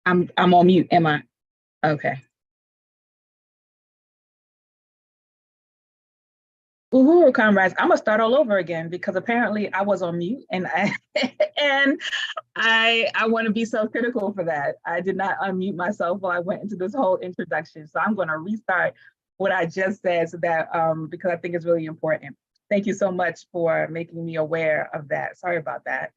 I'm on mute, am I? Okay. Uhuru comrades, I'm gonna start all over again because apparently I was on mute and and I want to be self-critical for that. I did not unmute myself while I went into this whole introduction. So I'm gonna restart what I just said so that because I think it's really important. Thank you so much for making me aware of that. Sorry about that.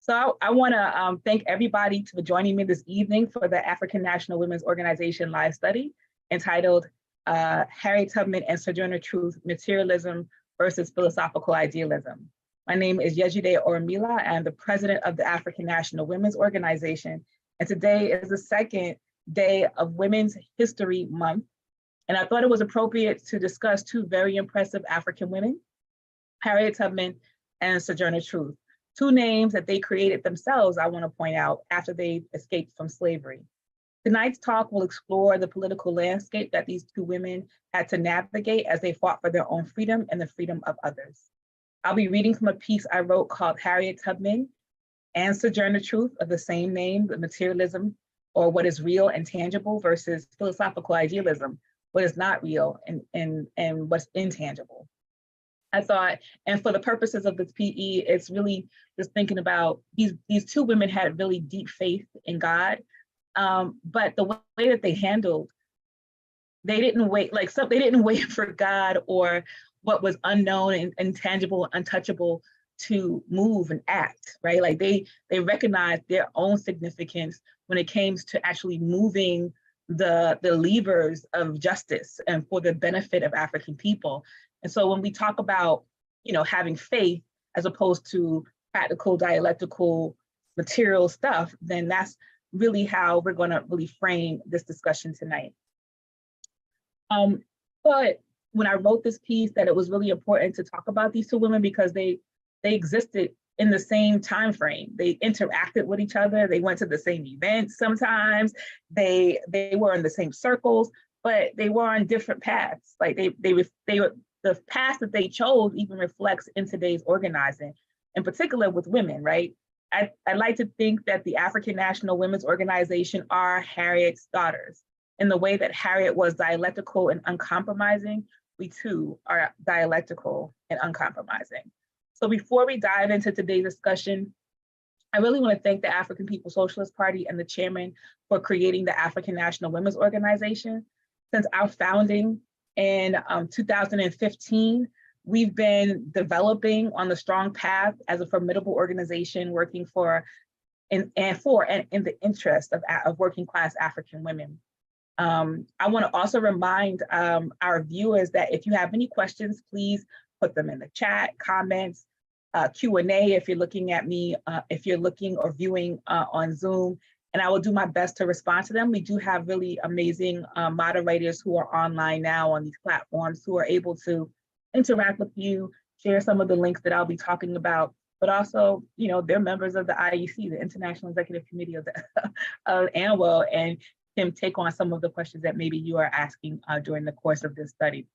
So I want to thank everybody for joining me this evening for the African National Women's Organization live study entitled Harriet Tubman and Sojourner Truth, Materialism versus Philosophical Idealism. My name is Yejide Orunmila. I'm the president of the African National Women's Organization. And today is the second day of Women's History Month. And I thought it was appropriate to discuss two very impressive African women, Harriet Tubman and Sojourner Truth. Two names that they created themselves, I want to point out, after they escaped from slavery. Tonight's talk will explore the political landscape that these two women had to navigate as they fought for their own freedom and the freedom of others. I'll be reading from a piece I wrote called Harriet Tubman and Sojourner Truth of the same name, the materialism, or what is real and tangible versus philosophical idealism, what is not real and what's intangible. I thought, and for the purposes of this PE, it's really just thinking about these two women had really deep faith in God, but the way that they handled, they didn't wait, they didn't wait for God or what was unknown and intangible, untouchable to move and act, right? Like they recognized their own significance when it came to actually moving the levers of justice and for the benefit of African people. And so when we talk about, having faith as opposed to practical, dialectical, material stuff, then that's really how we're going to really frame this discussion tonight. But when I wrote this piece, that it was really important to talk about these two women because they existed in the same time frame. They interacted with each other. They went to the same events sometimes. They were in the same circles, but they were on different paths. Like they were the path that they chose even reflects in today's organizing, in particular with women, right? I like to think that the African National Women's Organization are Harriet's daughters. In the way that Harriet was dialectical and uncompromising, we too are dialectical and uncompromising. So before we dive into today's discussion, I really want to thank the African People's Socialist Party and the chairman for creating the African National Women's Organization. Since our founding in 2015, we've been developing on the strong path as a formidable organization working for and in the interest of working class African women. I want to also remind our viewers that if you have any questions, please put them in the chat, comments, Q&A if you're looking at me, if you're looking or viewing on Zoom, and I will do my best to respond to them. We do have really amazing moderators who are online now on these platforms who are able to interact with you, share some of the links that I'll be talking about, but also, they're members of the IEC, the International Executive Committee of ANWO, and can take on some of the questions that maybe you are asking during the course of this study.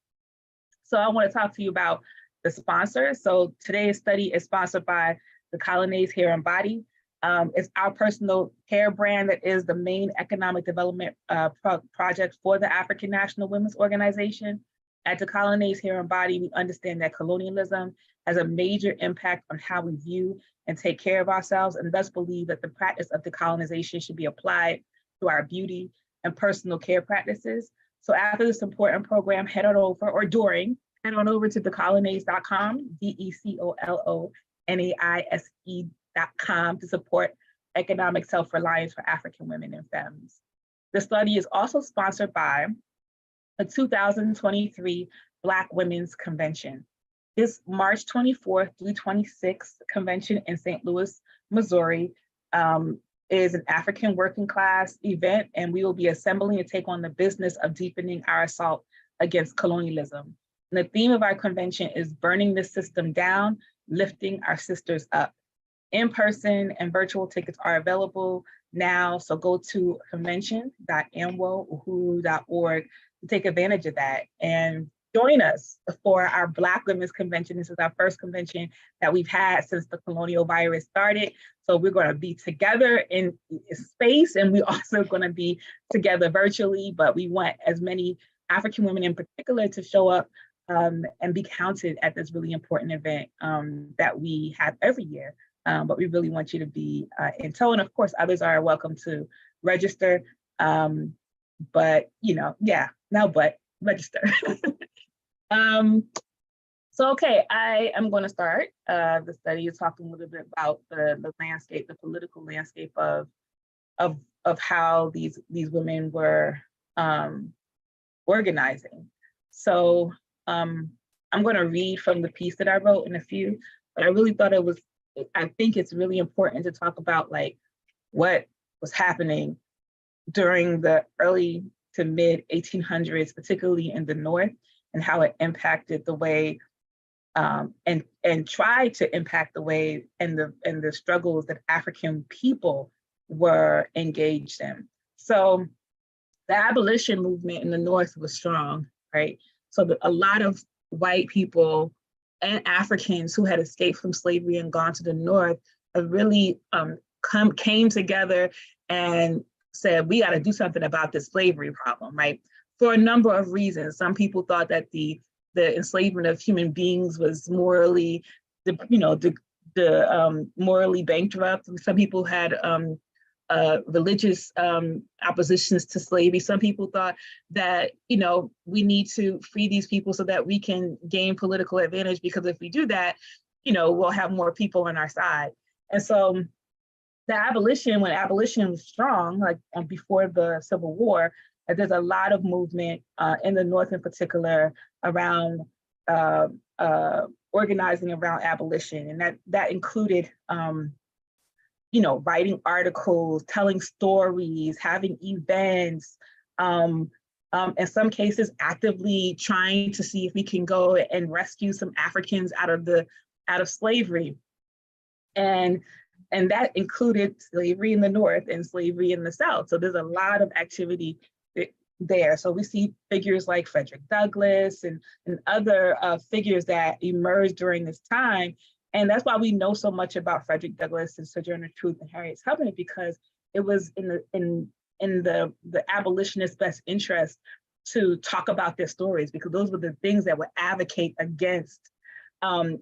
So I want to talk to you about the sponsor. So today's study is sponsored by the Colonnades Hair and Body. It's our personal hair brand that is the main economic development project for the African National Women's Organization. At the Colonnades Hair and Body, we understand that colonialism has a major impact on how we view and take care of ourselves, and thus believe that the practice of decolonization should be applied to our beauty and personal care practices. So after this important program, head on over to thecolonnades.com, DECOLONAISE.com to support economic self-reliance for African women and femmes. The study is also sponsored by the 2023 Black Women's Convention. This March 24th through 26th convention in St. Louis, Missouri, is an African working class event, and we will be assembling to take on the business of deepening our assault against colonialism. And the theme of our convention is burning the system down, lifting our sisters up. In-person and virtual tickets are available now, so go to convention.anwo.uhuru.org to take advantage of that. And join us for our Black Women's Convention. This is our first convention that we've had since the colonial virus started. So we're going to be together in space, and we're also going to be together virtually, but we want as many African women in particular to show up and be counted at this really important event that we have every year. But we really want you to be in tow. And of course, others are welcome to register. But, register. So, okay, I am going to start the study talking a little bit about the landscape, the political landscape of how these women were organizing. So I'm going to read from the piece that I wrote in a few, but I really thought I think it's really important to talk about like what was happening during the early to mid 1800s, particularly in the North, and how it impacted the way and tried to impact the way and the struggles that African people were engaged in. So the abolition movement in the North was strong, right? So a lot of white people and Africans who had escaped from slavery and gone to the North really came together and said, we got to do something about this slavery problem, right? For a number of reasons. Some people thought that the enslavement of human beings was morally, morally bankrupt. Some people had religious oppositions to slavery. Some people thought that, we need to free these people so that we can gain political advantage, because if we do that, we'll have more people on our side. And so when abolition was strong, like before the Civil War, there's a lot of movement in the North in particular around organizing around abolition. And that included writing articles, telling stories, having events, in some cases actively trying to see if we can go and rescue some Africans out of slavery. And that included slavery in the North and slavery in the South. So there's a lot of activity there. So we see figures like Frederick Douglass and other figures that emerged during this time. And that's why we know so much about Frederick Douglass and Sojourner Truth and Harriet's Covenant, because it was in the abolitionists' best interest to talk about their stories, because those were the things that would advocate against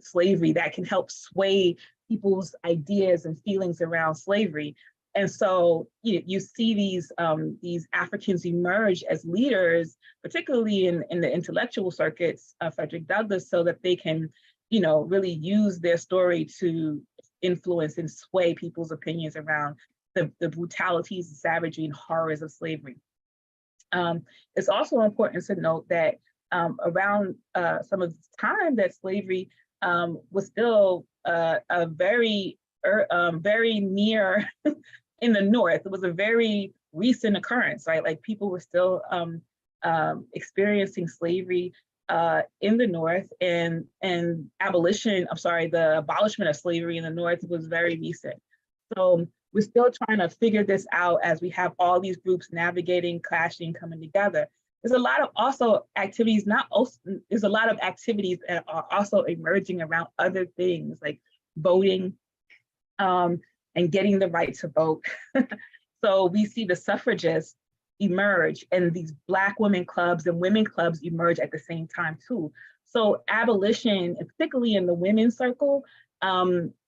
slavery, that can help sway people's ideas and feelings around slavery. And so you see these Africans emerge as leaders, particularly in the intellectual circuits, Frederick Douglass, so that they can really use their story to influence and sway people's opinions around the brutalities, the savagery, and horrors of slavery. It's also important to note that around some of the time that slavery was still very near in the North. It was a very recent occurrence, right? Like people were still experiencing slavery in the North, and the abolishment of slavery in the North was very recent. So we're still trying to figure this out as we have all these groups navigating, clashing, coming together. There's a lot of activities that are also emerging around other things like voting and getting the right to vote. So we see the suffragists emerge, and these Black women clubs and women clubs emerge at the same time too. So abolition, particularly in the women's circle,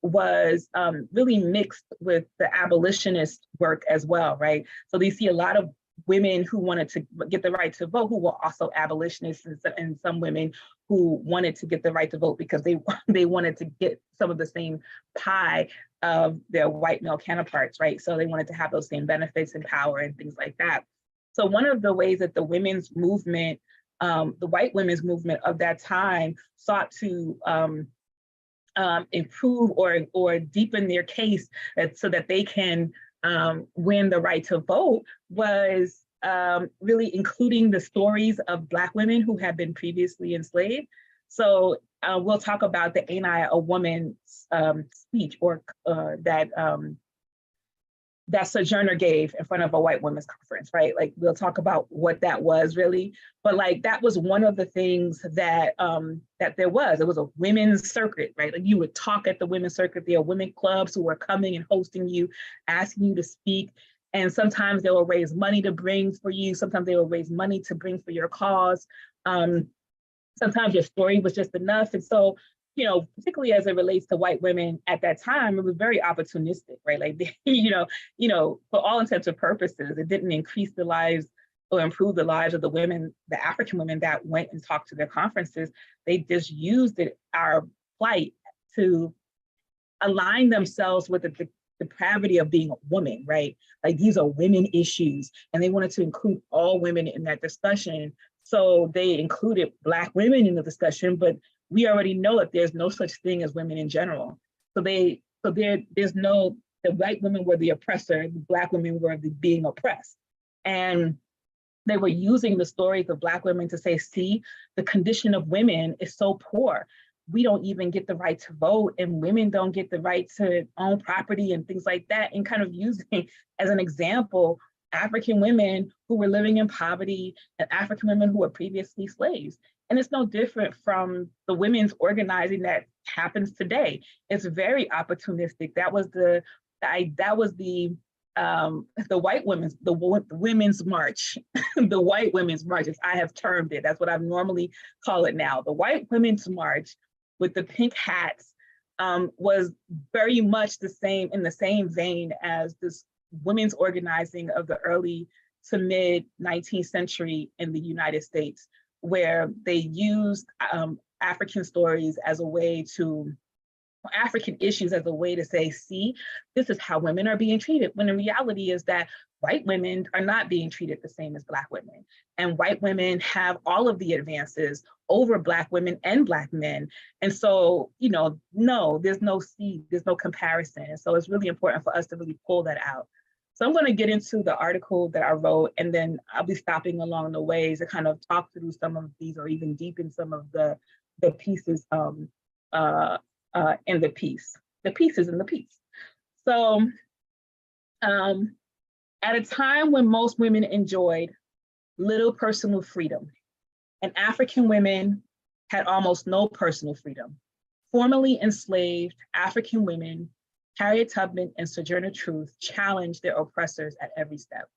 was really mixed with the abolitionist work as well, right? So you see a lot of women who wanted to get the right to vote who were also abolitionists, and some women who wanted to get the right to vote because they wanted to get some of the same pie of their white male counterparts, right? So they wanted to have those same benefits and power and things like that. So one of the ways that the women's movement, the white women's movement of that time, sought to improve or deepen their case so that they can win the right to vote, was really including the stories of Black women who had been previously enslaved. So we'll talk about the Ain't I a Woman speech, or that that Sojourner gave in front of a white women's conference, right? Like we'll talk about what that was really, but like that was one of the things that that there was. It was a women's circuit, right? Like you would talk at the women's circuit. There are women clubs who were coming and hosting you, asking you to speak. And sometimes they will raise money to bring for you. Sometimes they will raise money to bring for your cause. Sometimes your story was just enough. And so, you know, particularly as it relates to white women at that time, it was very opportunistic, right? Like, for all intents and purposes, it didn't increase the lives or improve the lives of the women, the African women that went and talked to their conferences. They just used our plight to align themselves with the depravity of being a woman, right? Like these are women issues, and they wanted to include all women in that discussion. So they included Black women in the discussion, but we already know that there's no such thing as women in general. So the white women were the oppressor, the Black women were being oppressed. And they were using the stories of Black women to say, see, the condition of women is so poor. We don't even get the right to vote, and women don't get the right to own property and things like that, and kind of using as an example African women who were living in poverty and African women who were previously slaves. And it's no different from the women's organizing that happens today. It's very opportunistic. That was the women's march, the white women's march, as I have termed it. That's what I normally call it now. The white women's march with the pink hats was very much in the same vein as this women's organizing of the early to mid 19th century in the United States, where they used African stories as a way to, African issues as a way to say, see, this is how women are being treated, when the reality is that white women are not being treated the same as Black women. And white women have all of the advances over Black women and Black men. And so, no, there's no comparison. And so it's really important for us to really pull that out. So I'm going to get into the article that I wrote, and then I'll be stopping along the way to kind of talk through some of these, or even deepen some of the pieces in the piece, the pieces in the piece. So at a time when most women enjoyed little personal freedom, and African women had almost no personal freedom, formerly enslaved African women, Harriet Tubman and Sojourner Truth, challenged their oppressors at every step.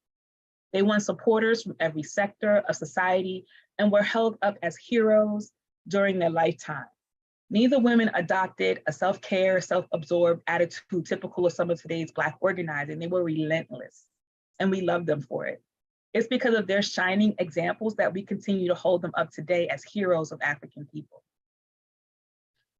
They won supporters from every sector of society and were held up as heroes during their lifetime. Neither women adopted a self-care, self-absorbed attitude typical of some of today's Black organizing. They were relentless, and we love them for it. It's because of their shining examples that we continue to hold them up today as heroes of African people.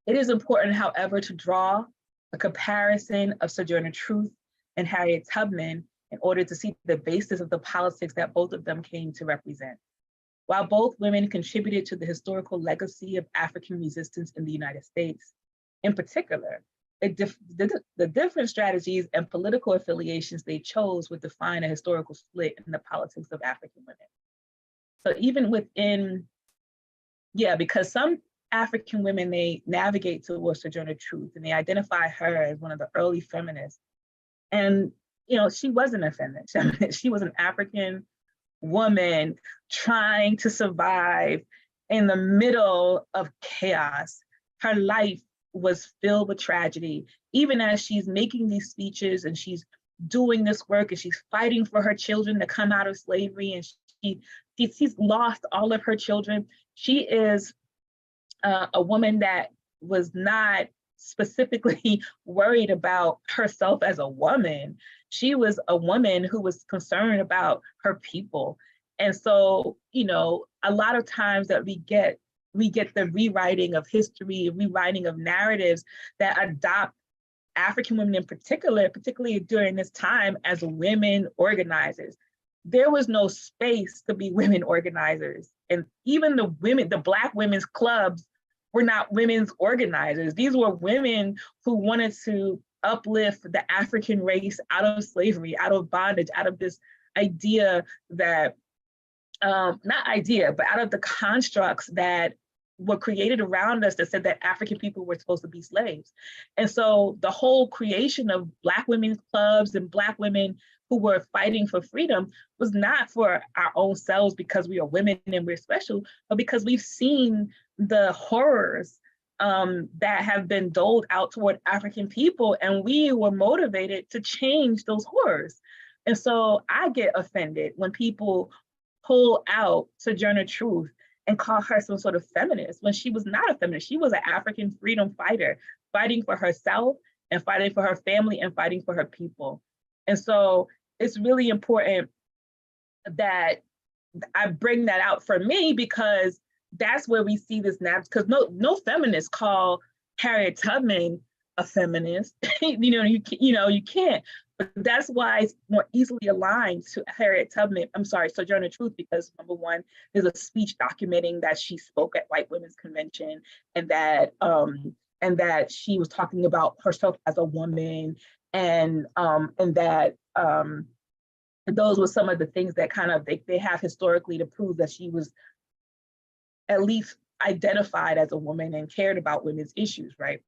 It is important, however, to draw a comparison of Sojourner Truth and Harriet Tubman in order to see the basis of the politics that both of them came to represent. While both women contributed to the historical legacy of African resistance in the United States, in particular, the different strategies and political affiliations they chose would define a historical split in the politics of African women. So even within, because some African women, they navigate towards Sojourner Truth and they identify her as one of the early feminists. And, she wasn't a feminist. She was an African woman trying to survive in the middle of chaos. Her life was filled with tragedy. Even as she's making these speeches and she's doing this work and she's fighting for her children to come out of slavery, and she's lost all of her children. She is a woman that was not specifically worried about herself as a woman. She was a woman who was concerned about her people. And so, a lot of times that we get the rewriting of history, rewriting of narratives that adopt African women in particular, particularly during this time, as women organizers. There was no space to be women organizers. And even the Black women's clubs were not women's organizers. These were women who wanted to uplift the African race out of slavery, out of bondage, out of this idea that, not idea, but out of the constructs that were created around us that said that African people were supposed to be slaves. And so the whole creation of Black women's clubs and Black women who were fighting for freedom was not for our own selves because we are women and we're special, but because we've seen the horrors that have been doled out toward African people, and we were motivated to change those horrors. And so I get offended when people pull out Sojourner Truth and call her some sort of feminist when she was not a feminist. She was an African freedom fighter, fighting for herself and fighting for her family and fighting for her people. And so it's really important that I bring that out for me, because that's where we see this now, because no feminists call Harriet Tubman a feminist. You can't. But that's why it's more easily aligned to Sojourner Truth, because number one, there's a speech documenting that she spoke at White Women's Convention, and that she was talking about herself as a woman, and that those were some of the things that kind of they have historically to prove that she was at least identified as a woman and cared about women's issues, right?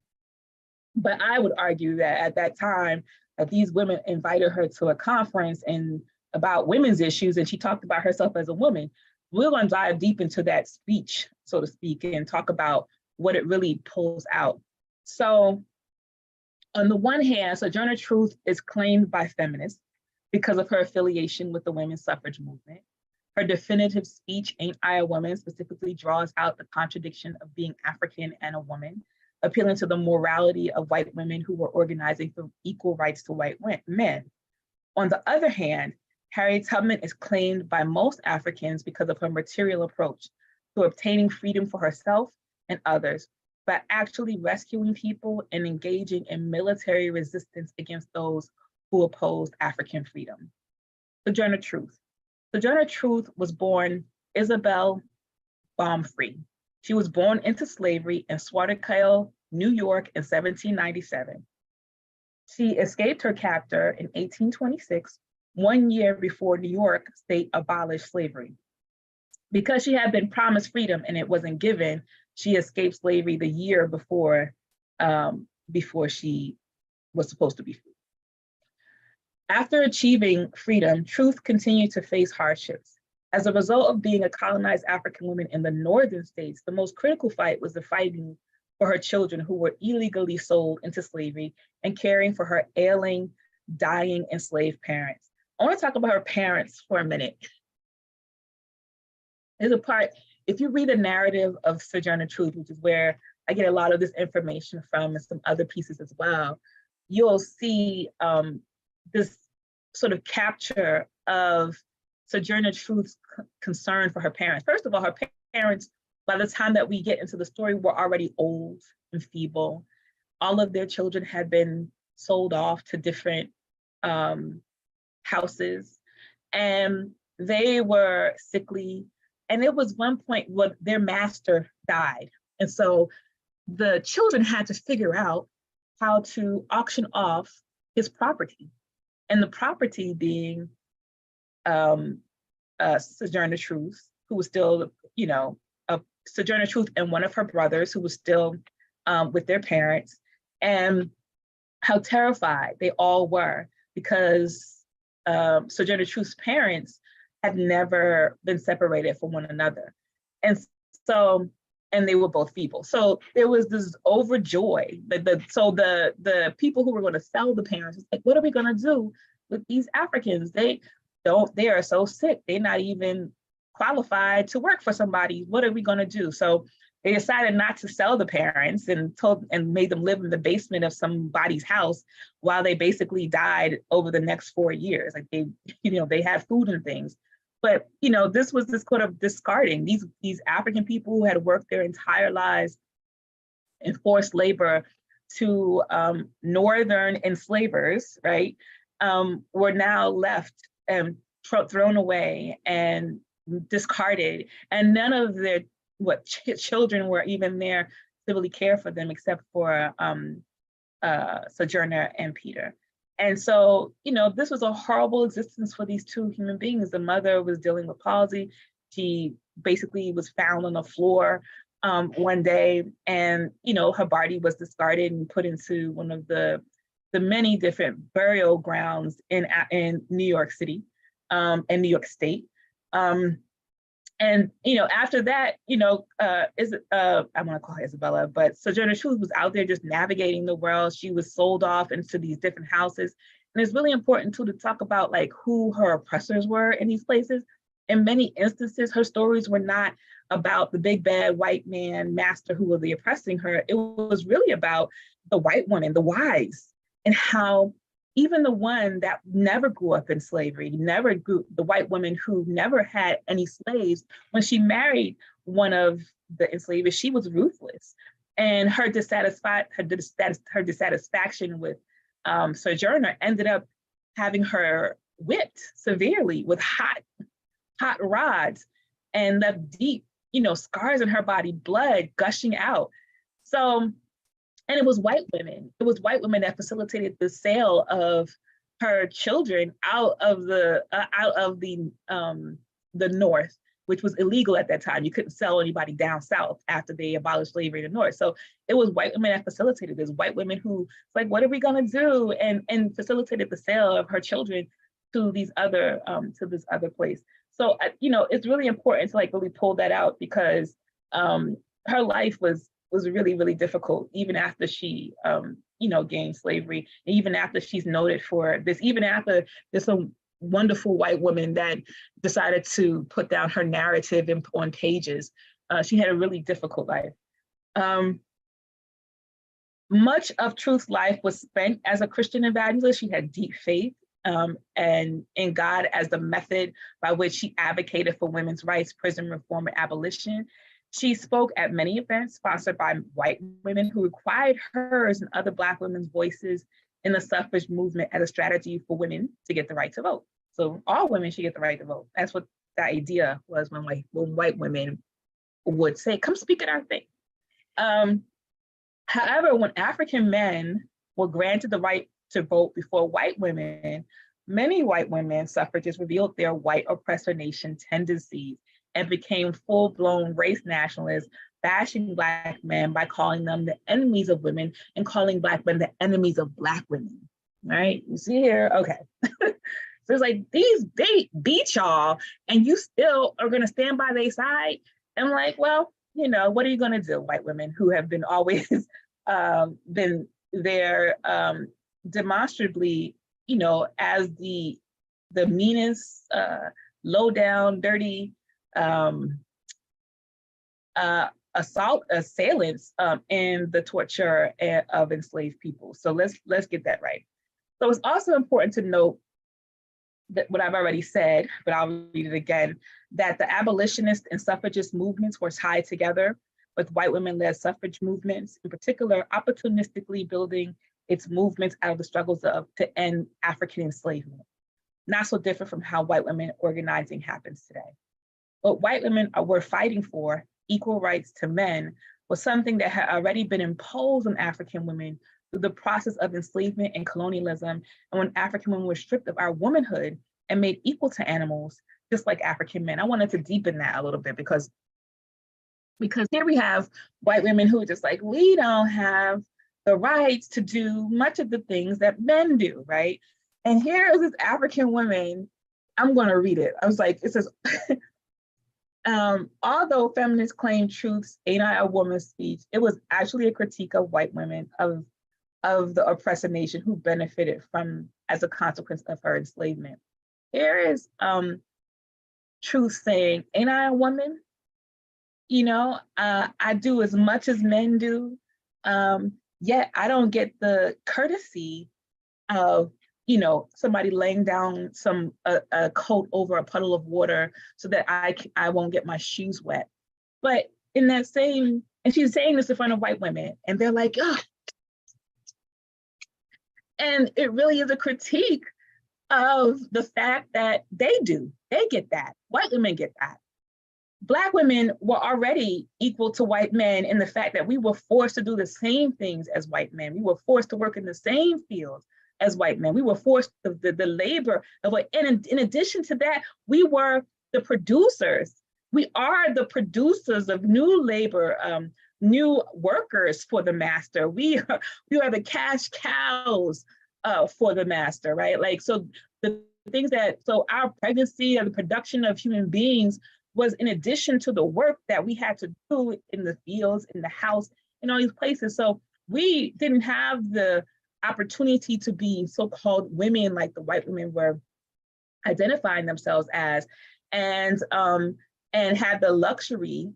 But I would argue that at that time, that these women invited her to a conference and about women's issues, and she talked about herself as a woman. We're going to dive deep into that speech, so to speak, and talk about what it really pulls out. So on the one hand, Sojourner Truth is claimed by feminists because of her affiliation with the women's suffrage movement. Her definitive speech, Ain't I a Woman, specifically draws out the contradiction of being African and a woman, appealing to the morality of white women who were organizing for equal rights to white men. On the other hand, Harriet Tubman is claimed by most Africans because of her material approach to obtaining freedom for herself and others, by actually rescuing people and engaging in military resistance against those who opposed African freedom. Sojourner Truth. Sojourner Truth was born Isabel Baumfree. She was born into slavery in Swartkill, New York in 1797. She escaped her captor in 1826, 1 year before New York state abolished slavery. Because she had been promised freedom and it wasn't given, she escaped slavery the year before she was supposed to be free. After achieving freedom, Truth continued to face hardships. As a result of being a colonized African woman in the northern states, the most critical fight was the fighting for her children who were illegally sold into slavery and caring for her ailing, dying enslaved parents. I want to talk about her parents for a minute. There's a part, if you read the narrative of Sojourner Truth, which is where I get a lot of this information from and some other pieces as well, you'll see this sort of capture of Sojourner Truth's concern for her parents. First of all, her parents, by the time that we get into the story, were already old and feeble. All of their children had been sold off to different houses, and they were sickly. And it was one point where their master died. And so the children had to figure out how to auction off his property. And the property being Sojourner Truth, who was still, Sojourner Truth and one of her brothers who was still with their parents, and how terrified they all were because Sojourner Truth's parents had never been separated from one another. And they were both feeble. So there was this overjoy. So the people who were going to sell the parents was like, what are we going to do with these Africans? They are so sick. They're not even qualified to work for somebody. What are we going to do? So they decided not to sell the parents and made them live in the basement of somebody's house while they basically died over the next 4 years. Like they had food and things. But this was this kind of discarding these African people who had worked their entire lives in forced labor to northern enslavers, right? Were now left and thrown away and discarded, and none of their children were even there to really care for them except for Sojourner and Peter. And so, this was a horrible existence for these two human beings. The mother was dealing with palsy. She basically was found on the floor one day, and her body was discarded and put into one of the many different burial grounds in New York City and New York State. And after that, I want to call her Isabella, but Sojourner Truth was out there just navigating the world. She was sold off into these different houses. And it's really important too to talk about like who her oppressors were in these places. In many instances, her stories were not about the big bad white man master who was oppressing her. It was really about the white woman, the wives, and how even the one that never grew up in slavery, the white woman who never had any slaves, when she married one of the enslavers, she was ruthless. And her dissatisfaction with Sojourner ended up having her whipped severely with hot rods, and left deep, scars in her body, blood gushing out. So, and it was white women. It was white women that facilitated the sale of her children out of the North, which was illegal at that time. You couldn't sell anybody down South after they abolished slavery in the North. So it was white women that facilitated this. White women who like, what are we gonna do? And facilitated the sale of her children to these other to this other place. So it's really important to like really pull that out, because her life was really, really difficult, even after she gained slavery, and even after she's noted for this, even after there's some wonderful white woman that decided to put down her narrative on pages. She had a really difficult life. Much of Truth's life was spent as a Christian evangelist. She had deep faith and in God as the method by which she advocated for women's rights, prison reform, and abolition. She spoke at many events sponsored by white women who required hers and other Black women's voices in the suffrage movement as a strategy for women to get the right to vote. So all women should get the right to vote. That's what the idea was when white women would say, come speak at our thing. However, when African men were granted the right to vote before white women, many white women suffragists revealed their white oppressor nation tendencies and became full-blown race nationalists, bashing Black men by calling them the enemies of women and calling Black men the enemies of Black women, right? You see here, okay. So it's like, they beat y'all and you still are gonna stand by their side? And like, well, what are you gonna do, white women who have been always been there demonstrably, as the meanest, low down, dirty assailants in the torture of enslaved people. So let's get that right. So it's also important to note that what I've already said, but I'll read it again, that the abolitionist and suffragist movements were tied together with white women-led suffrage movements, in particular, opportunistically building its movements out of the struggles to end African enslavement. Not so different from how white women organizing happens today. What white women were fighting for, equal rights to men, was something that had already been imposed on African women through the process of enslavement and colonialism, and when African women were stripped of our womanhood and made equal to animals, just like African men. I wanted to deepen that a little bit because here we have white women who are just like, we don't have the rights to do much of the things that men do, right? And here is this African woman, I'm gonna read it. I was like, it says, although feminists claim Truth's "Ain't I a Woman" speech, it was actually a critique of white women of the oppressor nation who benefited from as a consequence of her enslavement. Here is Truth saying, ain't I a woman? I do as much as men do, yet I don't get the courtesy of somebody laying down a coat over a puddle of water so that I won't get my shoes wet. But in that same, and she's saying this in front of white women, and they're like, oh. And it really is a critique of the fact that they get that. White women get that. Black women were already equal to white men in the fact that we were forced to do the same things as white men. We were forced to work in the same fields as white men. We were forced the labor of it. And in addition to that, we were the producers we are the producers of new labor, new workers for the master. We are the cash cows for the master, right? Like, so the things that, so our pregnancy and the production of human beings was in addition to the work that we had to do in the fields, in the house, in all these places. So we didn't have the opportunity to be so-called women like the white women were identifying themselves as, and had the luxury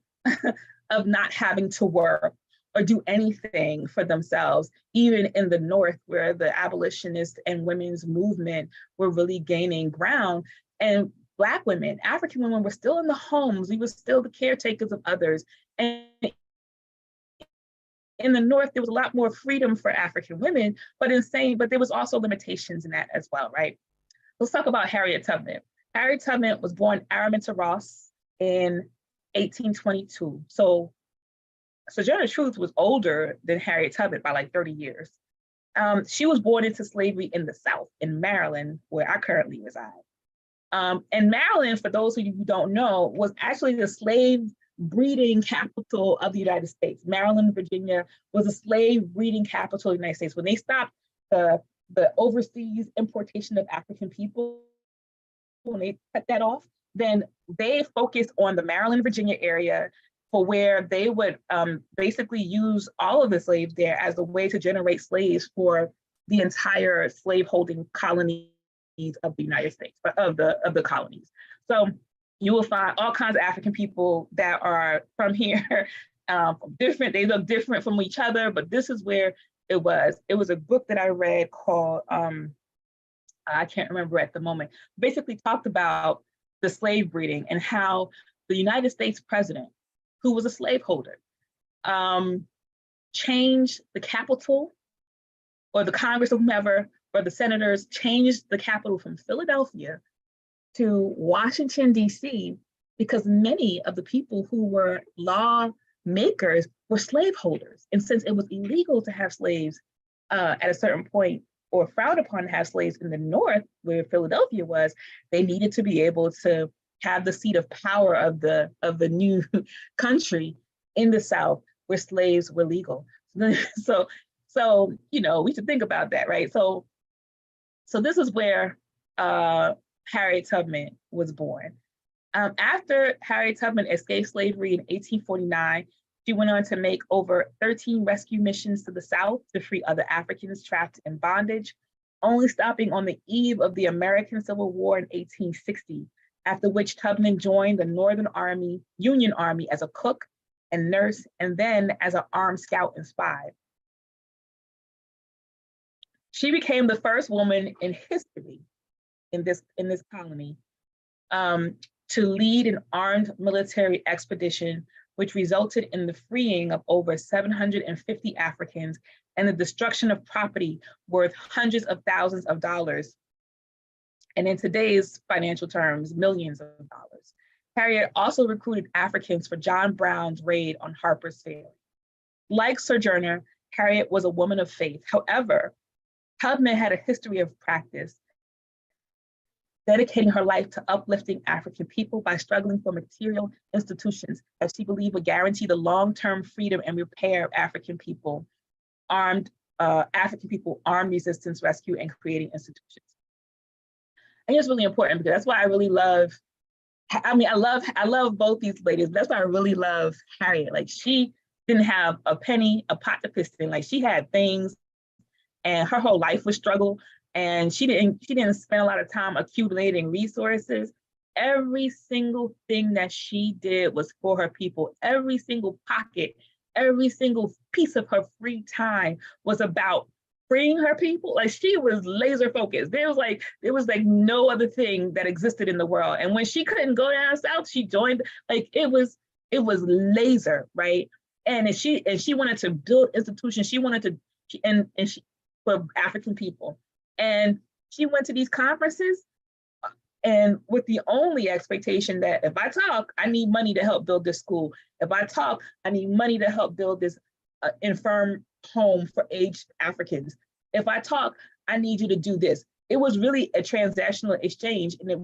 of not having to work or do anything for themselves, even in the North, where the abolitionist and women's movement were really gaining ground. And Black women, African women, were still in the homes. We were still the caretakers of others. And in the North, there was a lot more freedom for African women, but there was also limitations in that as well, right? Let's talk about Harriet Tubman. Harriet Tubman was born Araminta Ross in 1822. So Sojourner Truth was older than Harriet Tubman by like 30 years. She was born into slavery in the South, in Maryland, where I currently reside. And Maryland, for those of you who don't know, was actually the slave breeding capital of the United States. Maryland, Virginia was a slave breeding capital of the United States. When they stopped the overseas importation of African people, when they cut that off, then they focused on the Maryland, Virginia area for where they would basically use all of the slaves there as a way to generate slaves for the entire slaveholding colonies of the United States, of the colonies. So you will find all kinds of African people that are from here, different. They look different from each other, but this is where it was. It was a book that I read called, I can't remember at the moment, basically talked about the slave breeding and how the United States president, who was a slaveholder, changed the capital, or the Congress or whomever, or the senators changed the capital from Philadelphia to Washington, D.C., because many of the people who were lawmakers were slaveholders. And since it was illegal to have slaves at a certain point, or frowned upon to have slaves in the North, where Philadelphia was, they needed to be able to have the seat of power of the new country in the South, where slaves were legal. So you know, we should think about that, right? So this is where Harriet Tubman was born. After Harriet Tubman escaped slavery in 1849, she went on to make over 13 rescue missions to the South to free other Africans trapped in bondage, only stopping on the eve of the American Civil War in 1860, after which Tubman joined the Northern Union Army as a cook and nurse, and then as an armed scout and spy. She became the first woman in history in this colony to lead an armed military expedition, which resulted in the freeing of over 750 Africans and the destruction of property worth hundreds of thousands of dollars, and in today's financial terms, millions of dollars. Harriet also recruited Africans for John Brown's raid on Harper's Ferry. Like Sojourner, Harriet was a woman of faith. However, Tubman had a history of practice, dedicating her life to uplifting African people by struggling for material institutions that she believed would guarantee the long-term freedom and repair of African people, armed resistance, rescue, and creating institutions. I think it's really important because that's why I really love, I love both these ladies, but that's why I really love Harriet. Like, she didn't have a penny, a pot to piss in. Like, she had things, and her whole life was struggle. And she didn't spend a lot of time accumulating resources. Every single thing that she did was for her people. Every single pocket, every single piece of her free time was about freeing her people. Like, she was laser focused. There was like no other thing that existed in the world. And when she couldn't go down south, she joined. Like, it was laser, right? And she wanted to build institutions. She wanted to for African people. And she went to these conferences, and with the only expectation that if I talk, I need money to help build this school. If I talk, I need money to help build this infirm home for aged Africans. If I talk, I need you to do this. It was really a transactional exchange, and it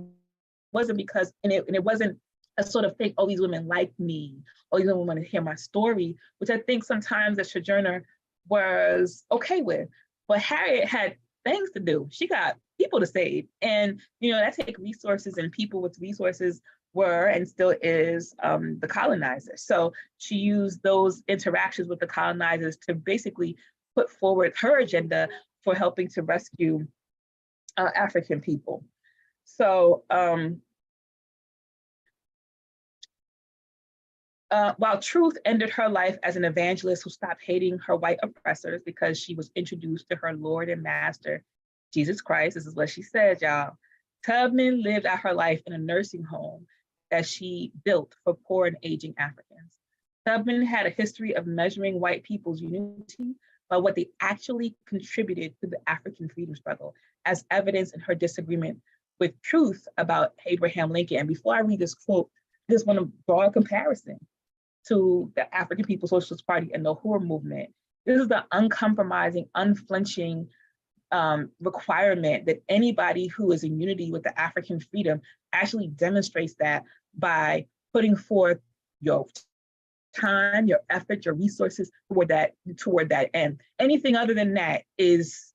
wasn't a sort of think, oh, these women like me, oh, these women want to hear my story, which I think sometimes the Sojourner was okay with. But Harriet had things to do. She got people to save. And, that take resources, and people with resources were and still is the colonizers. So she used those interactions with the colonizers to basically put forward her agenda for helping to rescue African people. So while Truth ended her life as an evangelist who stopped hating her white oppressors because she was introduced to her Lord and Master, Jesus Christ, this is what she said, y'all. Tubman lived out her life in a nursing home that she built for poor and aging Africans. Tubman had a history of measuring white people's unity by what they actually contributed to the African freedom struggle, as evidenced in her disagreement with Truth about Abraham Lincoln. And before I read this quote, I just want to draw a comparison to the African People's Socialist Party and the Hoover movement. This is the uncompromising, unflinching requirement that anybody who is in unity with the African freedom actually demonstrates that by putting forth your time, your effort, your resources toward that end. Anything other than that is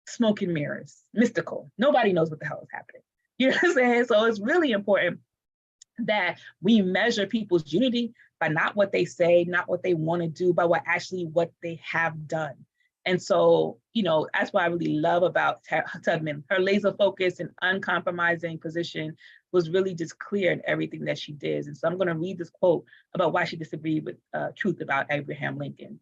smoke and mirrors, mystical. Nobody knows what the hell is happening. You know what I'm saying? So it's really important that we measure people's unity by not what they say, not what they want to do, but what they have done. And so, that's what I really love about Tubman. Her laser focus and uncompromising position was really just clear in everything that she did. And so I'm going to read this quote about why she disagreed with Truth about Abraham Lincoln.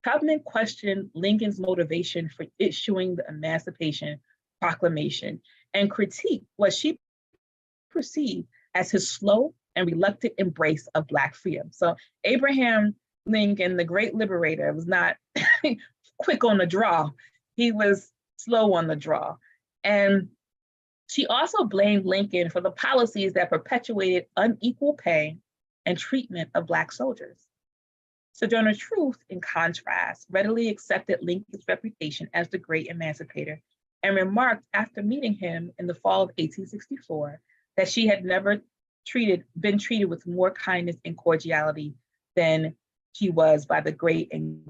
Tubman questioned Lincoln's motivation for issuing the Emancipation Proclamation and critiqued what she perceived as his slow and reluctant embrace of Black freedom. So Abraham Lincoln, the great liberator, was not quick on the draw. He was slow on the draw. And she also blamed Lincoln for the policies that perpetuated unequal pay and treatment of Black soldiers. Sojourner Truth, in contrast, readily accepted Lincoln's reputation as the great emancipator and remarked after meeting him in the fall of 1864 that she had never been treated with more kindness and cordiality than she was by the great and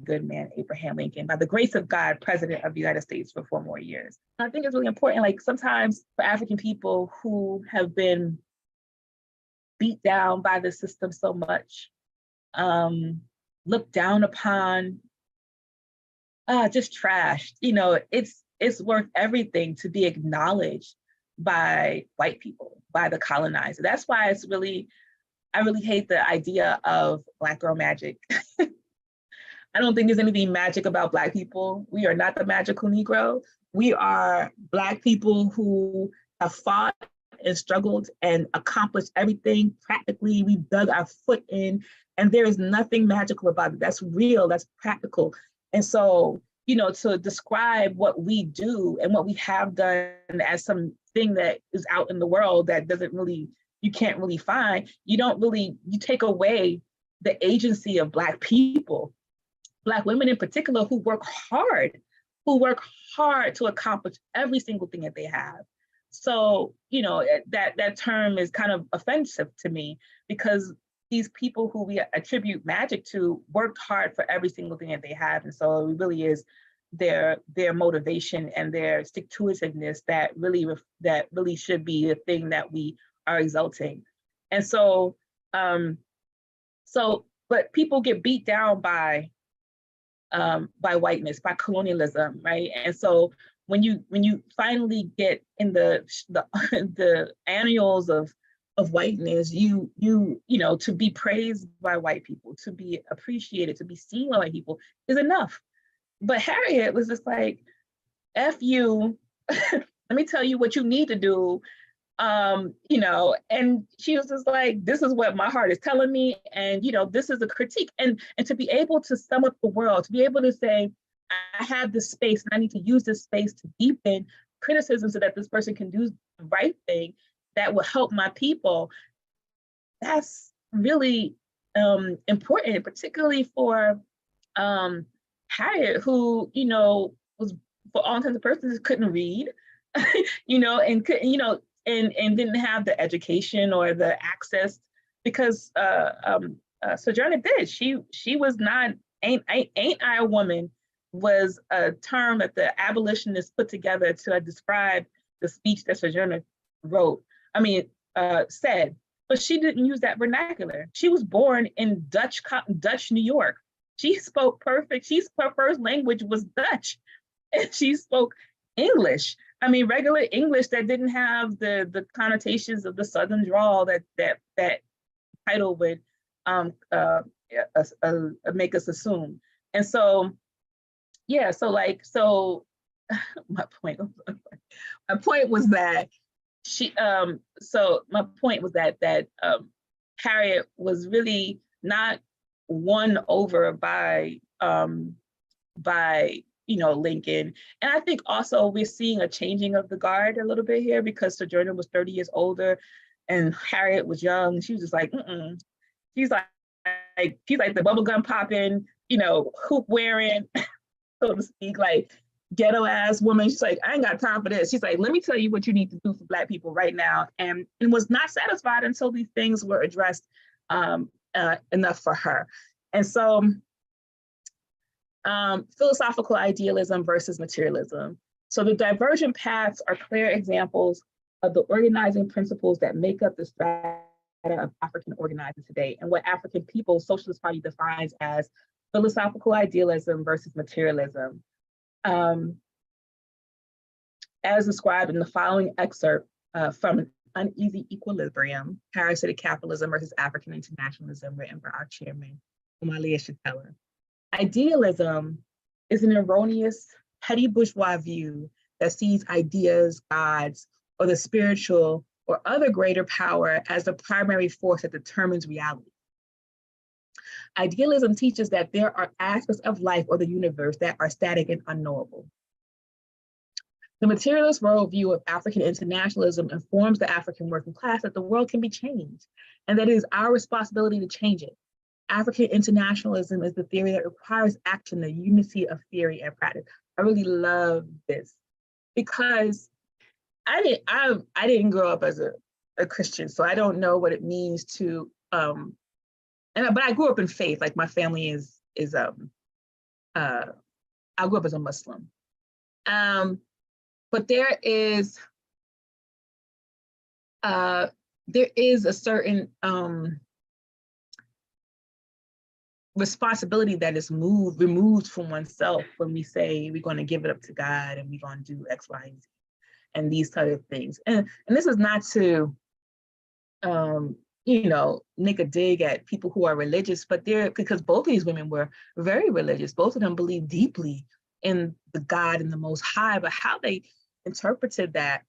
good man, Abraham Lincoln, by the grace of God, President of the United States for 4 more years. I think it's really important, like sometimes for African people who have been beat down by the system so much, looked down upon, just trashed, it's worth everything to be acknowledged by white people, by the colonizer. That's why I really hate the idea of Black girl magic. I don't think there's anything magic about Black people. We are not the magical Negro. We are Black people who have fought and struggled and accomplished everything practically. We dug our foot in, and there is nothing magical about it. That's real, that's practical. And so, to describe what we do and what we have done as something that is out in the world that you can't really find, you take away the agency of Black people, Black women in particular, who work hard to accomplish every single thing that they have. So, that term is kind of offensive to me, because these people who we attribute magic to worked hard for every single thing that they have. And so it really is their motivation and their stick-to-itiveness that really should be the thing that we are exalting. And so, but people get beat down by whiteness, by colonialism, right? And so when you finally get in the annals of whiteness, you to be praised by white people, to be appreciated, to be seen by white people is enough. But Harriet was just like, F you, let me tell you what you need to do. And she was just like, this is what my heart is telling me. And, this is a critique. And to be able to sum up the world, to be able to say, I have this space and I need to use this space to deepen criticism so that this person can do the right thing that will help my people. That's really important, particularly for Harriet, who, was, for all intents and purposes, couldn't read, and couldn't, and didn't have the education or the access, because Sojourner did. She was not, ain't I a woman was a term that the abolitionists put together to describe the speech that Sojourner wrote. Said, but she didn't use that vernacular. She was born in Dutch New York. She spoke perfect. Her first language was Dutch, and she spoke English. Regular English that didn't have the connotations of the Southern drawl that title would make us assume. And so, yeah. So my point was that Harriet was really not won over by Lincoln. And I think also we're seeing a changing of the guard a little bit here, because Sojourner was 30 years older and Harriet was young. She was just like, she's like the bubblegum popping, hoop wearing, so to speak, like ghetto ass woman. She's like, I ain't got time for this. She's like, let me tell you what you need to do for Black people right now. And was not satisfied until these things were addressed enough for her. And so philosophical idealism versus materialism. So the divergent paths are clear examples of the organizing principles that make up the strata of African organizing today, and what African People's Socialist Party defines as philosophical idealism versus materialism. As described in the following excerpt from An Uneasy Equilibrium, Parasitic Capitalism versus African Internationalism, written by our chairman, Umalia Shatella. Idealism is an erroneous, petty bourgeois view that sees ideas, gods, or the spiritual or other greater power as the primary force that determines reality. Idealism teaches that there are aspects of life or the universe that are static and unknowable. The materialist worldview of African internationalism informs the African working class that the world can be changed, and that it is our responsibility to change it. African internationalism is the theory that requires action, the unity of theory and practice. I really love this, because I didn't grow up as a Christian, so I don't know what it means to but I grew up in faith. Like, my family is I grew up as a Muslim. But there is a certain responsibility that is removed from oneself when we say we're going to give it up to God and we're going to do X, Y, and Z, and these type of things. And this is not to make a dig at people who are religious, but because both of these women were very religious. Both of them believed deeply in the God and the Most High, but how they interpreted that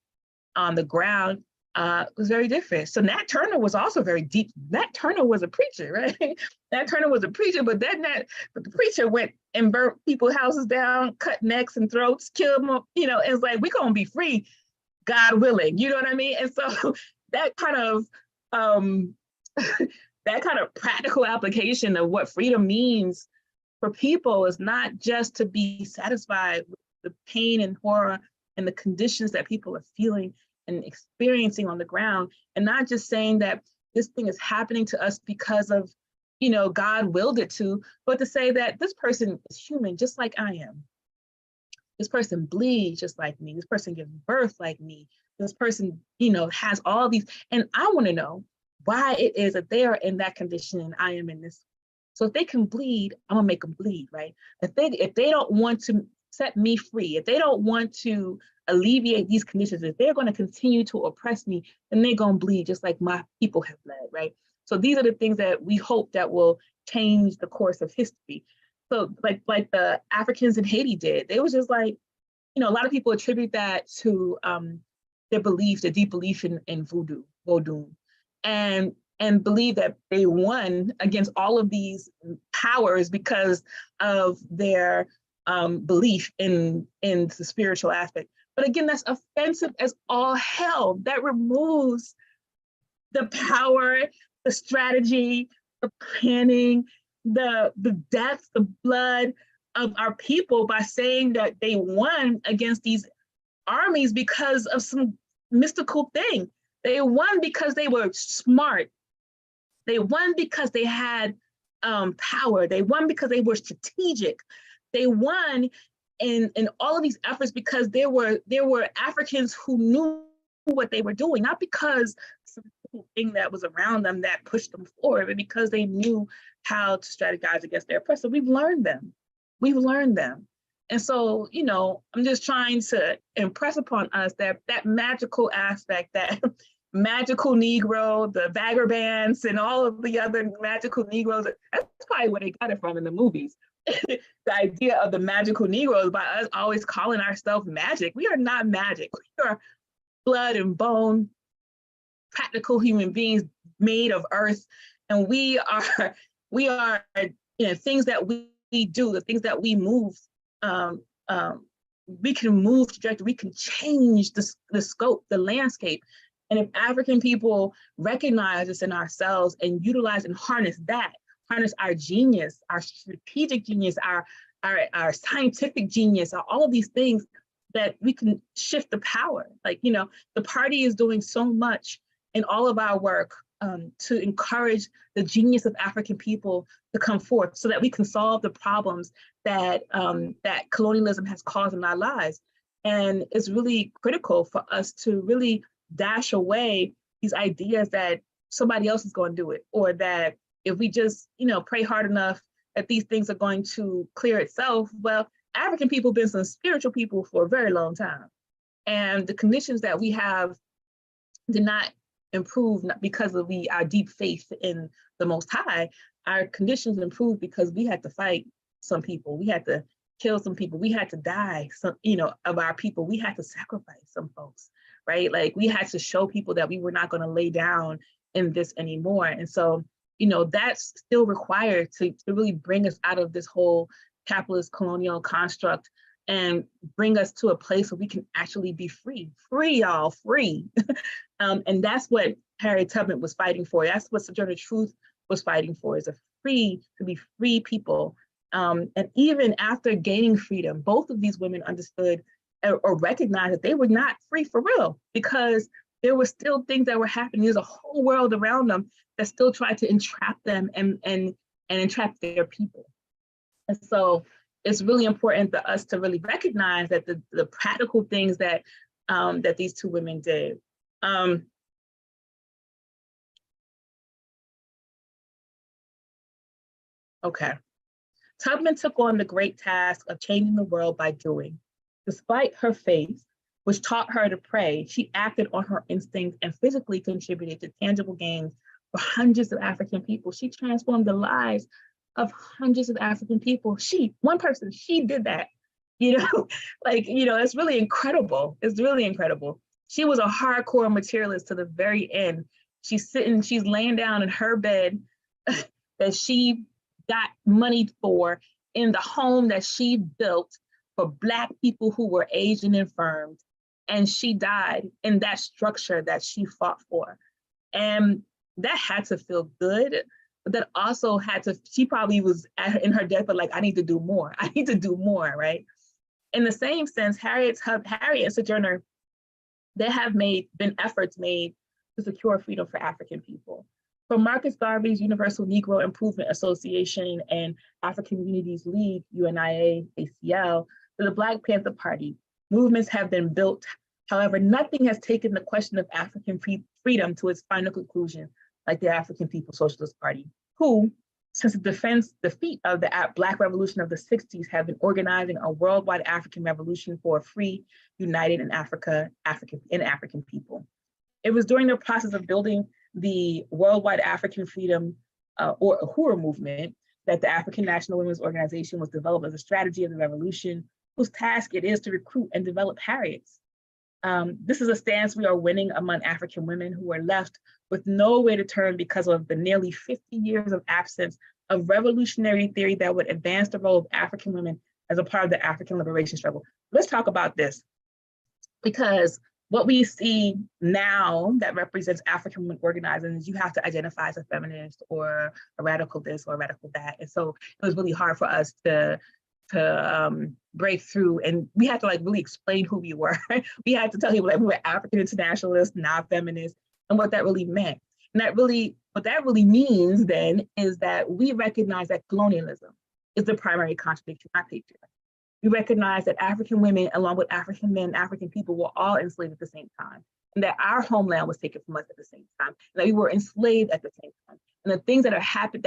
on the ground was very different. So Nat Turner was also very deep. Nat Turner was a preacher, right? Nat Turner was a preacher, but the preacher went and burnt people's houses down, cut necks and throats, killed them. It's like, we're gonna be free, God willing. You know what I mean? And so that kind of practical application of what freedom means for people is not just to be satisfied with the pain and horror and the conditions that people are feeling and experiencing on the ground, and not just saying that this thing is happening to us because of, God willed it to, but to say that this person is human just like I am. This person bleeds just like me. This person gives birth like me. This person, has all these, and I want to know why it is that they are in that condition and I am in this. So if they can bleed, I'm gonna make them bleed, right? If they don't want to set me free, if they don't want to alleviate these conditions, if they're going to continue to oppress me, then they're going to bleed just like my people have bled, right? So these are the things that we hope that will change the course of history. So like the Africans in Haiti did, they was just like, a lot of people attribute that to their belief, their deep belief in voodoo, and believe that they won against all of these powers because of their belief in the spiritual aspect. But again, that's offensive as all hell. That removes the power, the strategy, the planning, the death, the blood of our people by saying that they won against these armies because of some mystical thing. They won because they were smart. They won because they had power. They won because they were strategic. They won in all of these efforts because there were Africans who knew what they were doing, not because some thing that was around them that pushed them forward, but because they knew how to strategize against their oppressor. We've learned them. We've learned them. And so, you know, I'm just trying to impress upon us that magical aspect, that magical Negro, the vagabonds, and all of the other magical Negroes. That's probably where they got it from in the movies. The idea of the magical Negroes by us always calling ourselves magic. We are not magic. We are blood and bone, practical human beings made of earth. And we are, you know, things that we do, the things that we move, we can move trajectory, we can change the scope, the landscape. And if African people recognize this in ourselves and utilize and harness our genius, our strategic genius, our scientific genius, all of these things, that we can shift the power. Like, you know, the party is doing so much in all of our work to encourage the genius of African people to come forth so that we can solve the problems that that colonialism has caused in our lives. And it's really critical for us to really dash away these ideas that somebody else is going to do it, or that if we just, you know, pray hard enough that these things are going to clear itself. Well, African people have been some spiritual people for a very long time. And the conditions that we have did not improve because of our deep faith in the Most High. Our conditions improved because we had to fight some people. We had to kill some people. We had to die some, you know, of our people. We had to sacrifice some folks, right? Like, we had to show people that we were not going to lay down in this anymore. And so, you know, that's still required to really bring us out of this whole capitalist colonial construct and bring us to a place where we can actually be free, y'all, free. And that's what Harriet Tubman was fighting for. That's what Sojourner Truth was fighting for, is to be free people. And even after gaining freedom, both of these women understood or recognized that they were not free for real, because there were still things that were happening. There's a whole world around them that still tried to entrap them and entrap their people. And so it's really important for us to really recognize that the practical things that that these two women did. Okay. Tubman took on the great task of changing the world by doing. Despite her faith, which taught her to pray, she acted on her instincts and physically contributed to tangible gains for hundreds of African people. She transformed the lives of hundreds of African people. One person, she did that, you know, like, you know, it's really incredible. It's really incredible. She was a hardcore materialist to the very end. She's laying down in her bed that she got money for in the home that she built for Black people who were aged and infirmed. And she died in that structure that she fought for. And that had to feel good, but that also had to, she probably was in her death, but like, I need to do more. I need to do more, right? In the same sense, Harriet and Sojourner, there have been efforts made to secure freedom for African people. From Marcus Garvey's Universal Negro Improvement Association and African Unities League, UNIA, ACL, to the Black Panther Party, movements have been built. However, nothing has taken the question of African freedom to its final conclusion, like the African People's Socialist Party, who, since the defeat of the Black Revolution of the 60s, have been organizing a worldwide African revolution for a free, united in African people. It was during the process of building the worldwide African freedom or Uhuru movement that the African National Women's Organization was developed as a strategy of the revolution, whose task it is to recruit and develop Harriets. This is a stance we are winning among African women who are left with nowhere to turn because of the nearly 50 years of absence of revolutionary theory that would advance the role of African women as a part of the African liberation struggle. Let's talk about this, because what we see now that represents African women organizing is you have to identify as a feminist or a radical this or a radical that. And so it was really hard for us to break through, and we had to like really explain who we were. We had to tell people that we were African internationalists, not feminists, and what that really meant. And what that really means then is that we recognize that colonialism is the primary contradiction, not patriarchy. We recognize that African women, along with African men, African people, were all enslaved at the same time, and that our homeland was taken from us at the same time, and that we were enslaved at the same time. And the things that happened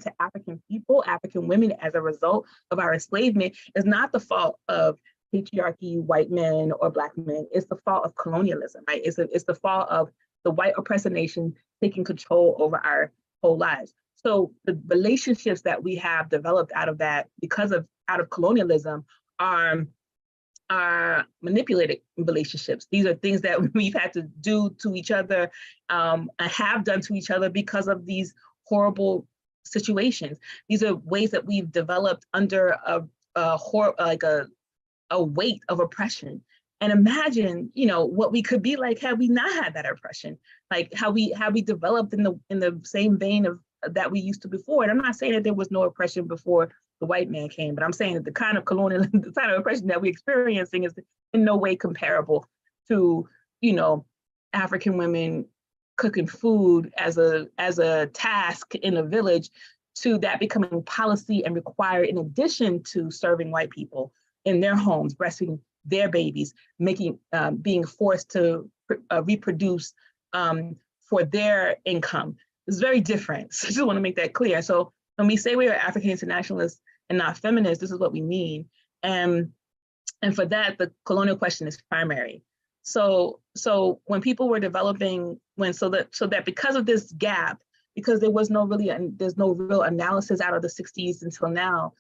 to African people, African women, as a result of our enslavement, is not the fault of patriarchy, white men, or Black men. It's the fault of colonialism, right? It's the fault of the white oppressor nation taking control over our whole lives. So the relationships that we have developed out of that, out of colonialism, are manipulated relationships. These are things that we've had to do to each other, and have done to each other because of these horrible situations. These are ways that we've developed under a weight of oppression. And imagine, what we could be like had we not had that oppression, like how we developed in the same vein of that we used to before. And I'm not saying that there was no oppression before the white man came, but I'm saying that the kind of the kind of oppression that we're experiencing is in no way comparable to, African women cooking food as a task in a village, to that becoming policy and required in addition to serving white people in their homes, breastfeeding their babies, being forced to reproduce for their income. It's very different. So I just want to make that clear. So when we say we are African internationalists and not feminists, this is what we mean. And for that, the colonial question is primary. So when people were developing, so that because of this gap, because there's no real analysis out of the 60s until now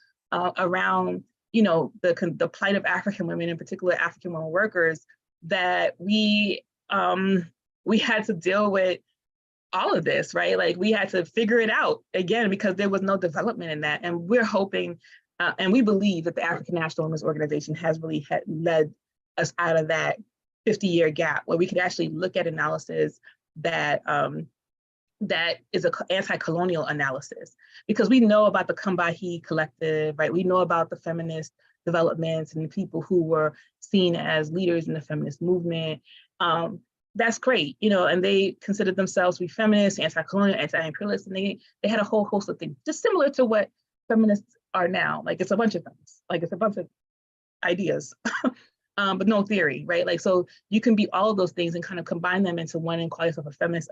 around the plight of African women, in particular African women workers, that we had to deal with all of this, right? Like we had to figure it out again because there was no development in that. And we're hoping, and we believe that the African National Women's Organization has really led us out of that 50-year gap where we could actually look at analysis that is an anti-colonial analysis, because we know about the Kambahi collective, right? We know about the feminist developments and the people who were seen as leaders in the feminist movement. That's great, and they considered themselves to be feminists, anti-colonial, anti-imperialist, and they had a whole host of things, just similar to what feminists are now. Like it's a bunch of things, like it's a bunch of ideas, but no theory, right? Like, so you can be all of those things and kind of combine them into one and call yourself a feminist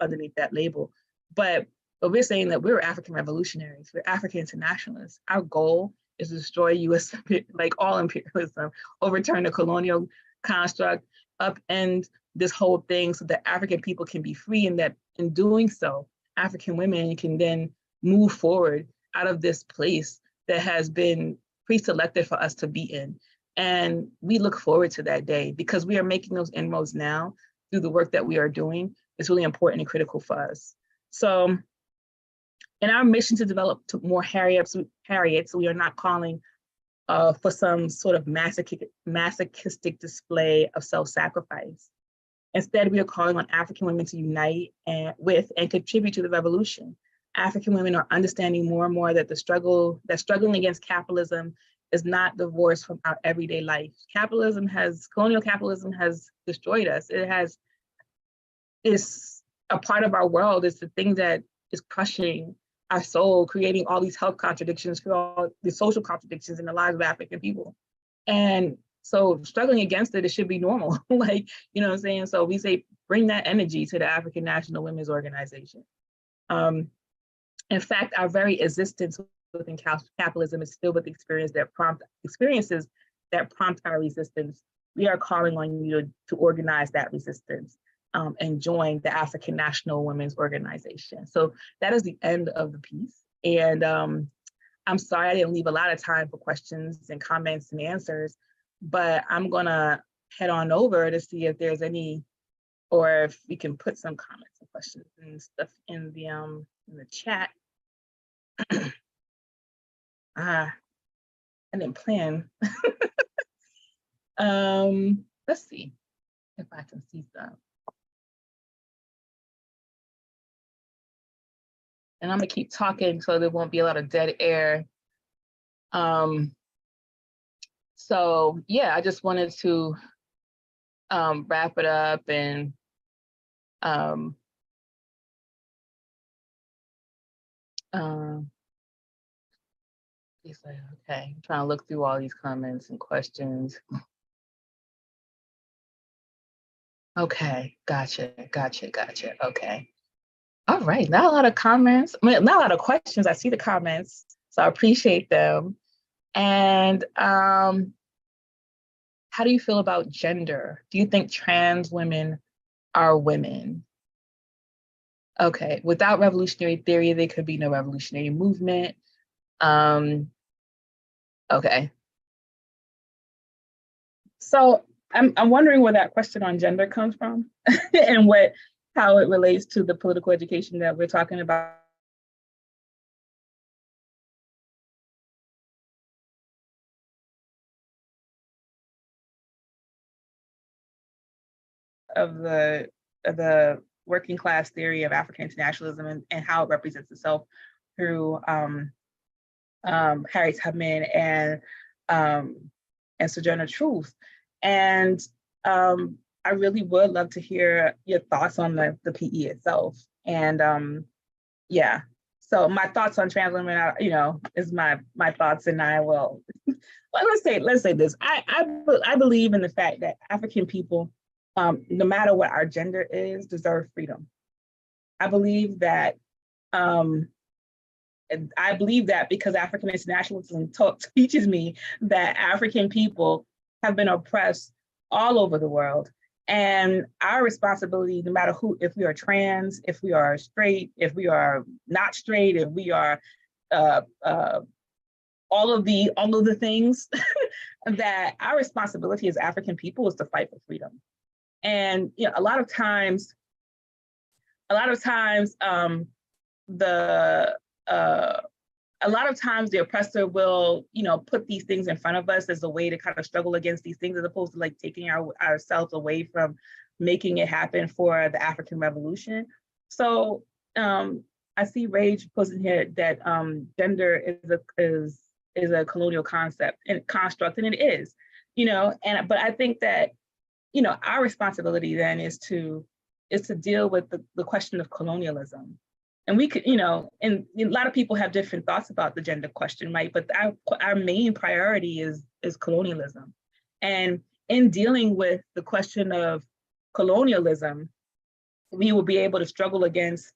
underneath that label. But we're saying that we're African revolutionaries, we're African internationalists. Our goal is to destroy US, like all imperialism, overturn the colonial construct, upend this whole thing so that African people can be free, and that in doing so, African women can then move forward out of this place that has been pre-selected for us to be in. And we look forward to that day because we are making those inroads now through the work that we are doing. It's really important and critical for us. So in our mission to develop more Harriets, we are not calling for some sort of masochistic display of self-sacrifice. Instead, we are calling on African women to unite with and contribute to the revolution. African women are understanding more and more that struggling against capitalism is not divorced from our everyday life. Colonial capitalism has destroyed us. It's a part of our world. It's the thing that is crushing our soul, creating all these health contradictions, all the social contradictions in the lives of African people. And so struggling against it should be normal. Like, you know what I'm saying? So we say, bring that energy to the African National Women's Organization. In fact, our very existence within capitalism is filled with experiences that prompt our resistance. We are calling on you to organize that resistance and join the African National Women's Organization. So that is the end of the piece. And I'm sorry I didn't leave a lot of time for questions and comments and answers, but I'm gonna head on over to see if there's any, or if we can put some comments and questions and stuff in the chat. I didn't plan. Let's see if I can see some. And I'm gonna keep talking so there won't be a lot of dead air. So yeah, I just wanted to wrap it up and he's like, okay, I'm trying to look through all these comments and questions. Okay, gotcha. Okay. All right, not a lot of comments. I mean, not a lot of questions. I see the comments, so I appreciate them. And how do you feel about gender? Do you think trans women are women? Okay, without revolutionary theory, there could be no revolutionary movement. Okay. So I'm wondering where that question on gender comes from and how it relates to the political education that we're talking about. Of the working class theory of African internationalism and how it represents itself through Harriet Tubman and Sojourner Truth. And I really would love to hear your thoughts on the PE itself. And yeah, so my thoughts on trans women are, is my thoughts, and I will. Well, let's say this. I believe in the fact that African people, no matter what our gender is, deserve freedom. I believe that. And I believe that because African internationalism teaches me that African people have been oppressed all over the world. And our responsibility, no matter who, if we are trans, if we are straight, if we are not straight, if we are all of the things, that our responsibility as African people is to fight for freedom. And a lot of times, the oppressor will, put these things in front of us as a way to kind of struggle against these things, as opposed to like taking ourselves away from making it happen for the African Revolution. So I see Rage puts in here that gender is a colonial concept and construct, and it is, but I think that, our responsibility then is to deal with the question of colonialism. And we could, and a lot of people have different thoughts about the gender question, right? But our main priority is colonialism. And in dealing with the question of colonialism, we will be able to struggle against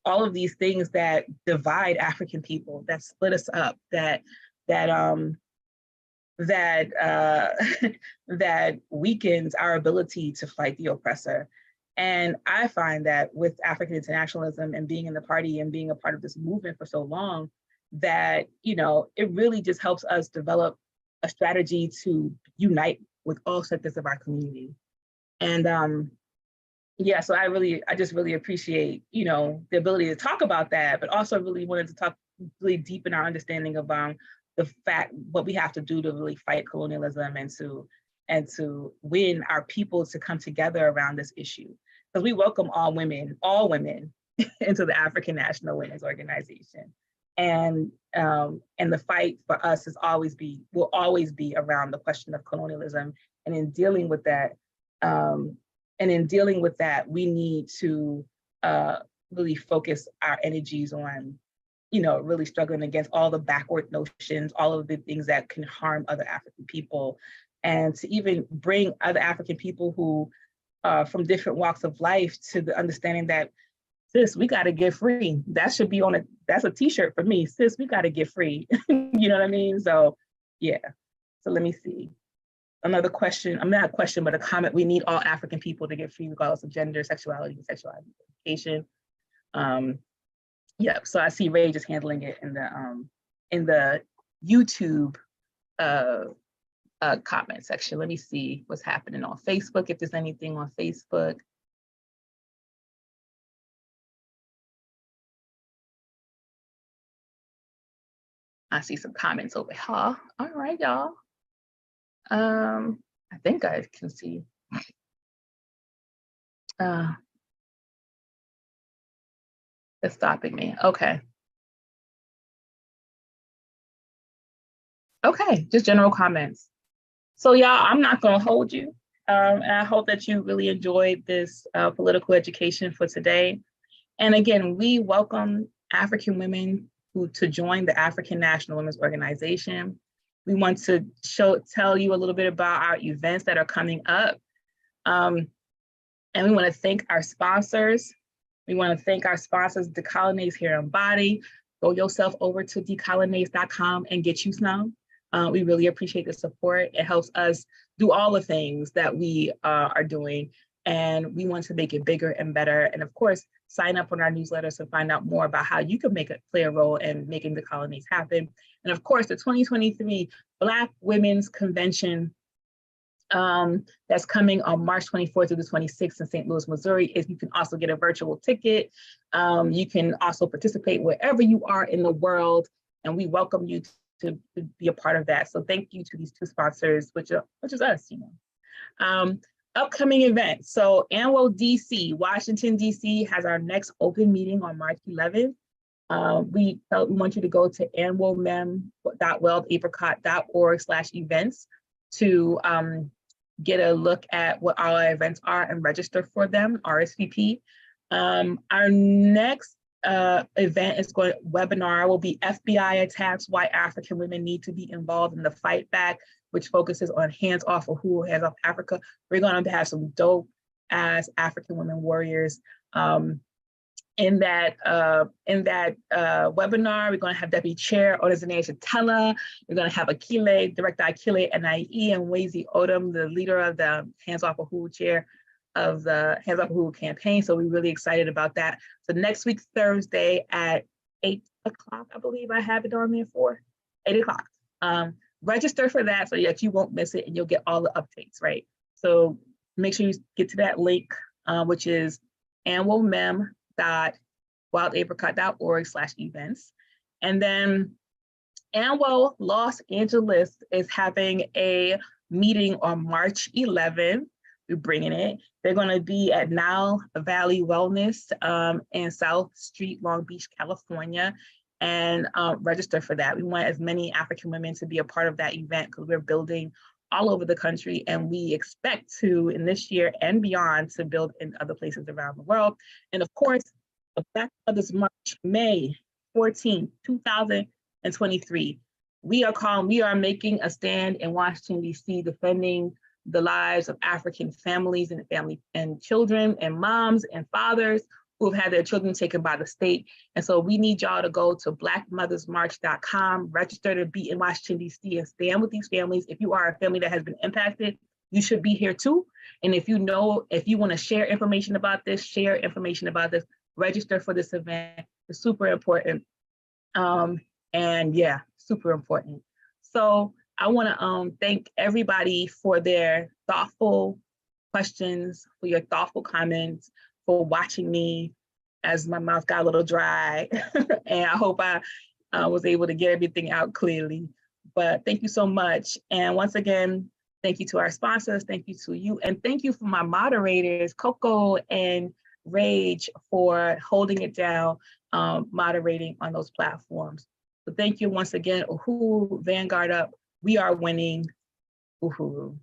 all of these things that divide African people, that split us up, that weakens our ability to fight the oppressor. And I find that with African internationalism and being in the party and being a part of this movement for so long, that, it really just helps us develop a strategy to unite with all sectors of our community. And yeah, so I just really appreciate, the ability to talk about that, but also really wanted to talk, really deepen our understanding of the fact, what we have to do to really fight colonialism and to win our people to come together around this issue. Because we welcome all women into the African National Women's Organization. And the fight for us will always be around the question of colonialism. And in dealing with that, we need to really focus our energies on, really struggling against all the backward notions, all of the things that can harm other African people, and to even bring other African people who from different walks of life to the understanding that, sis, we got to get free. That should be that's a t-shirt for me. Sis, we got to get free. You know what I mean? So yeah. So let me see. Another question, not a question, but a comment. We need all African people to get free regardless of gender, sexuality, and sexual identification. Yeah, so I see Ray just handling it in the YouTube comment section. Let me see what's happening on Facebook, if there's anything on Facebook. I see some comments over here. All right, y'all. I think I can see. It's stopping me. Okay. Okay, just general comments. So y'all, I'm not gonna hold you. And I hope that you really enjoyed this political education for today. And again, we welcome African women to join the African National Women's Organization. We want to tell you a little bit about our events that are coming up. And we want to thank our sponsors. We want to thank our sponsors, Decolonize Hair and Body. Go yourself over to decolonize.com and get you some. We really appreciate the support. It helps us do all the things that we are doing, and we want to make it bigger and better. And of course, sign up on our newsletters to find out more about how you can play a role in making the colonies happen. And of course, the 2023 Black Women's Convention that's coming on March 24th through the 26th in St. Louis, Missouri. If you can also get a virtual ticket. You can also participate wherever you are in the world, and we welcome you to be a part of that. So thank you to these two sponsors, which is us, you know. Upcoming events. So ANWO DC, Washington, DC has our next open meeting on March 11th. We want you to go to anwomem.weldapricot.org/events to get a look at what our events are and register for them, RSVP. Our next event webinar will be FBI attacks, why African women need to be involved in the fight back, which focuses on hands off of who hands off Africa. We're going to have some dope ass African women warriors in that webinar. We're going to have Deputy Chair Odazane Shatella. We're going to have Director Akile Anai and Wazy Odom, the leader of the Hands Off Wahoo chair of the Hands Off Wahoo campaign. So we're really excited about that. So next week, Thursday at 8 o'clock, I believe I have it on there for 8 o'clock. Register for that so that you won't miss it and you'll get all the updates, right? So make sure you get to that link, which is anwomem.weldapricot.org/events. And then ANWO Los Angeles is having a meeting on March 11th. We're bringing it. They're going to be at Nile Valley Wellness in South Street, Long Beach, California, and register for that. We want as many African women to be a part of that event because we're building all over the country, and we expect to, in this year and beyond, to build in other places around the world. And of course, the Black Mothers March, May 14, 2023. We are making a stand in Washington, D.C., defending the lives of African families and children and moms and fathers who have had their children taken by the state. And so we need y'all to go to blackmothersmarch.com, register to be in Washington, D.C. and stand with these families. If you are a family that has been impacted, you should be here too. And if you want to share information about this, register for this event. It's super important. And yeah, super important. So I want to thank everybody for their thoughtful questions, for your thoughtful comments, for watching me as my mouth got a little dry. And I hope I was able to get everything out clearly. But thank you so much. And once again, thank you to our sponsors. Thank you to you. And thank you for my moderators, Coco and Rage, for holding it down, moderating on those platforms. So thank you once again. Uhuru, Vanguard up. We are winning. Uhuru.